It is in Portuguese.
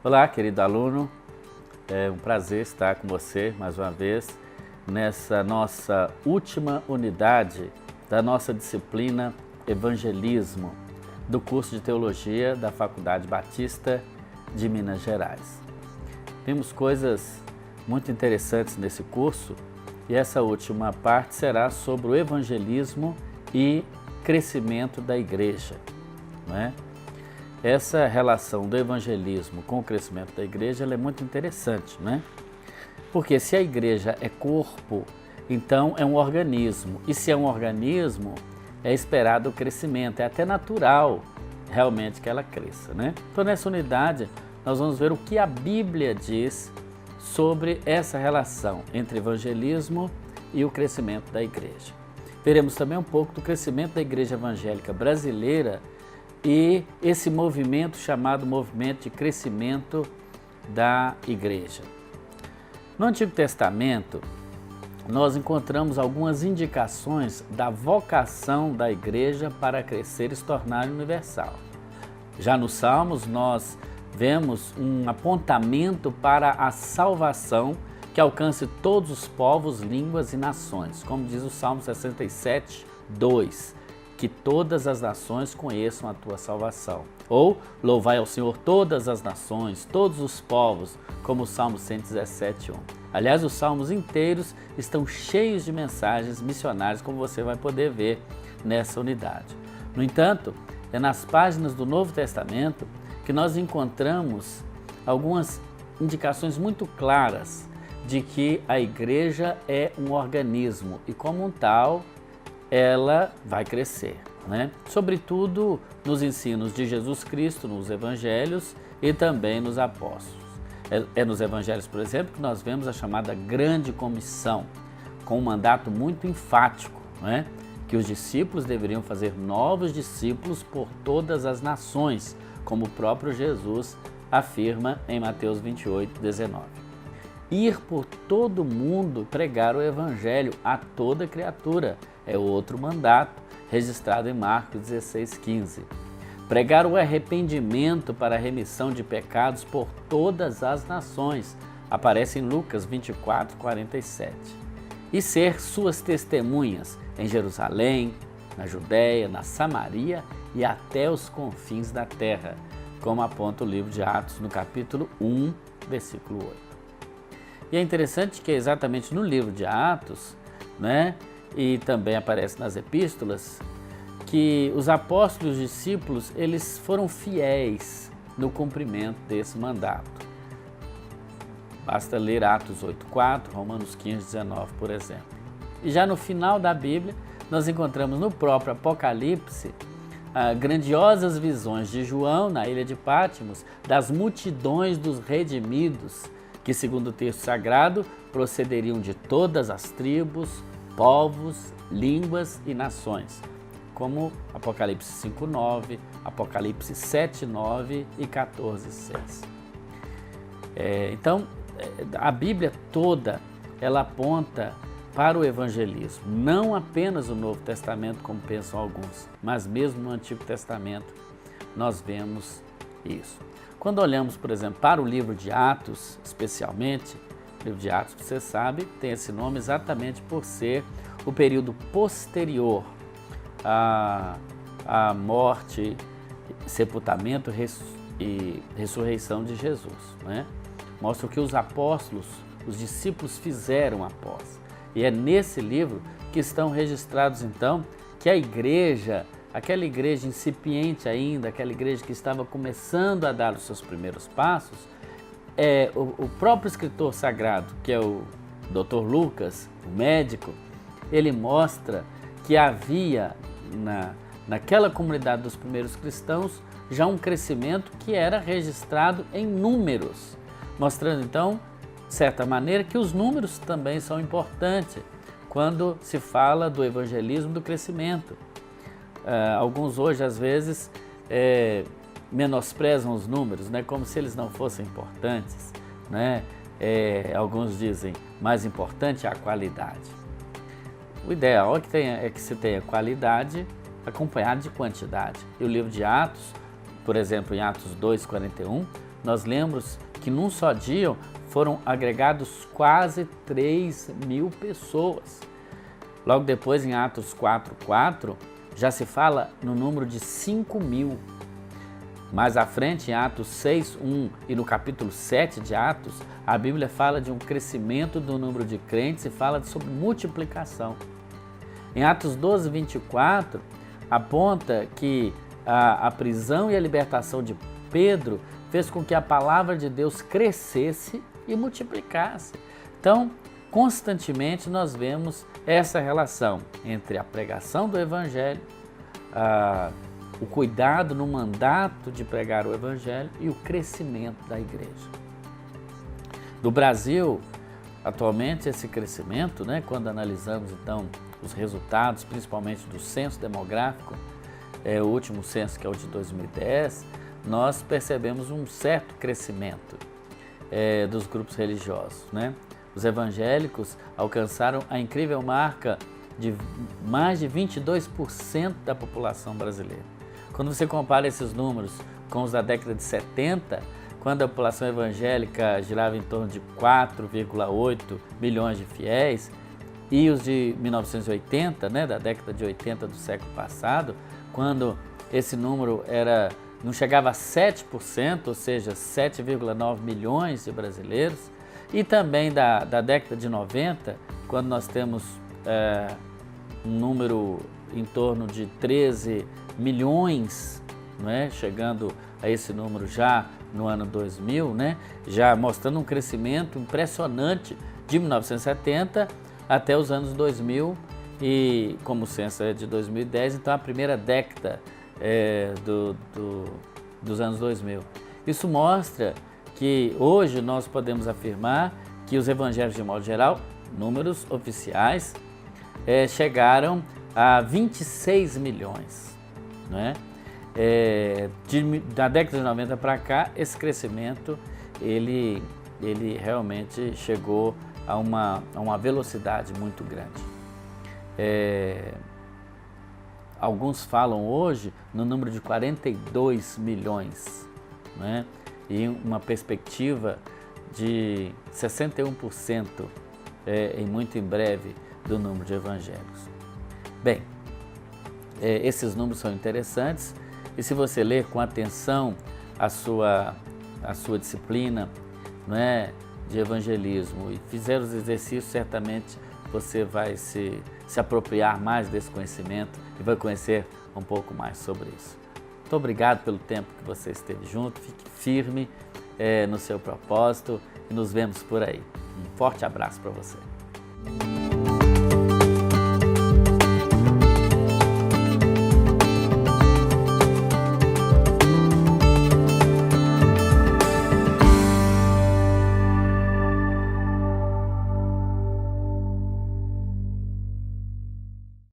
Olá, querido aluno, é um prazer estar com você mais uma vez nessa nossa última unidade da nossa disciplina Evangelismo do curso de Teologia da Faculdade Batista de Minas Gerais. Vimos coisas muito interessantes nesse curso e essa última parte será sobre o evangelismo e crescimento da igreja, não é? Essa relação do evangelismo com o crescimento da igreja ela é muito interessante, né? Porque se a igreja é corpo, então é um organismo. E se é um organismo, é esperado o crescimento, é até natural realmente que ela cresça, né? Então nessa unidade nós vamos ver o que a Bíblia diz sobre essa relação entre evangelismo e o crescimento da igreja. Veremos também um pouco do crescimento da igreja evangélica brasileira e esse movimento chamado movimento de crescimento da igreja. No Antigo Testamento, nós encontramos algumas indicações da vocação da igreja para crescer e se tornar universal. Já nos Salmos, nós vemos um apontamento para a salvação que alcance todos os povos, línguas e nações, como diz o Salmo 67, 2. Que todas as nações conheçam a tua salvação. Ou, louvai ao Senhor todas as nações, todos os povos, como o Salmo 117, 1. Aliás, os salmos inteiros estão cheios de mensagens missionárias, como você vai poder ver nessa unidade. No entanto, é nas páginas do Novo Testamento que nós encontramos algumas indicações muito claras de que a igreja é um organismo e, como um tal, ela vai crescer, né? Sobretudo nos ensinos de Jesus Cristo, nos evangelhos e também nos apóstolos. É nos evangelhos, por exemplo, que nós vemos a chamada grande comissão, com um mandato muito enfático, né? Que os discípulos deveriam fazer novos discípulos por todas as nações, como o próprio Jesus afirma em Mateus 28, 19. Ir por todo mundo pregar o evangelho a toda criatura é outro mandato registrado em Marcos 16, 15. Pregar o arrependimento para a remissão de pecados por todas as nações aparece em Lucas 24, 47. E ser suas testemunhas em Jerusalém, na Judéia, na Samaria e até os confins da terra, como aponta o livro de Atos no capítulo 1, versículo 8. E é interessante que é exatamente no livro de Atos, né, e também aparece nas epístolas, que os apóstolos e os discípulos eles foram fiéis no cumprimento desse mandato. Basta ler Atos 8:4, Romanos 15:19, por exemplo. E já no final da Bíblia, nós encontramos no próprio Apocalipse grandiosas visões de João na ilha de Patmos, das multidões dos redimidos, que segundo o texto sagrado procederiam de todas as tribos, povos, línguas e nações, como Apocalipse 5:9, Apocalipse 7:9 e 14:6. Então, a Bíblia toda, ela aponta para o evangelismo, não apenas o Novo Testamento, como pensam alguns, mas mesmo no Antigo Testamento nós vemos isso. Quando olhamos, por exemplo, para o livro de Atos, especialmente, o livro de Atos, você sabe, tem esse nome exatamente por ser o período posterior à morte, sepultamento e ressurreição de Jesus, né? Mostra o que os apóstolos, os discípulos fizeram após. E é nesse livro que estão registrados, então, que a igreja, aquela igreja incipiente ainda, aquela igreja que estava começando a dar os seus primeiros passos, o próprio escritor sagrado, que é o Dr. Lucas, o médico, ele mostra que havia naquela comunidade dos primeiros cristãos já um crescimento que era registrado em números, mostrando então, de certa maneira, que os números também são importantes quando se fala do evangelismo do crescimento. Alguns hoje, às vezes, menosprezam os números, né, como se eles não fossem importantes, né? Alguns dizem, mais importante é a qualidade. O ideal é que se tenha qualidade acompanhado de quantidade. E o livro de Atos, por exemplo, em Atos 2:41, nós lemos que num só dia foram agregados quase 3.000 pessoas. Logo depois, em Atos 4:4, já se fala no número de 5.000. Mais à frente, em Atos 6:1 e no capítulo 7 de Atos, a Bíblia fala de um crescimento do número de crentes e fala sobre multiplicação. Em Atos 12:24, aponta que a prisão e a libertação de Pedro fez com que a palavra de Deus crescesse e multiplicasse. Então, constantemente nós vemos essa relação entre a pregação do Evangelho, o cuidado no mandato de pregar o Evangelho e o crescimento da igreja. No Brasil, atualmente, esse crescimento, quando analisamos então os resultados, principalmente do censo demográfico, o último censo, que é o de 2010, nós percebemos um certo crescimento dos grupos religiosos. Os evangélicos alcançaram a incrível marca de mais de 22% da população brasileira. Quando você compara esses números com os da década de 70, quando a população evangélica girava em torno de 4,8 milhões de fiéis, e os de 1980, da década de 80 do século passado, quando esse número não chegava a 7%, ou seja, 7,9 milhões de brasileiros, e também da década de 90, quando nós temos um número em torno de 13 milhões, chegando a esse número já no ano 2000, já mostrando um crescimento impressionante de 1970 até os anos 2000, e como o censo é de 2010, então a primeira década dos anos 2000. Isso mostra que hoje nós podemos afirmar que os evangélicos, de modo geral, números oficiais, chegaram a 26 milhões. Da década de 90 para cá, esse crescimento ele realmente chegou a uma velocidade muito grande. Alguns falam hoje no número de 42 milhões, e uma perspectiva de 61% muito em breve do número de evangélicos. Bem, esses números são interessantes, e se você ler com atenção a sua disciplina de evangelismo e fizer os exercícios, certamente você vai se apropriar mais desse conhecimento e vai conhecer um pouco mais sobre isso. Muito obrigado pelo tempo que você esteve junto, fique firme no seu propósito e nos vemos por aí. Um forte abraço para você.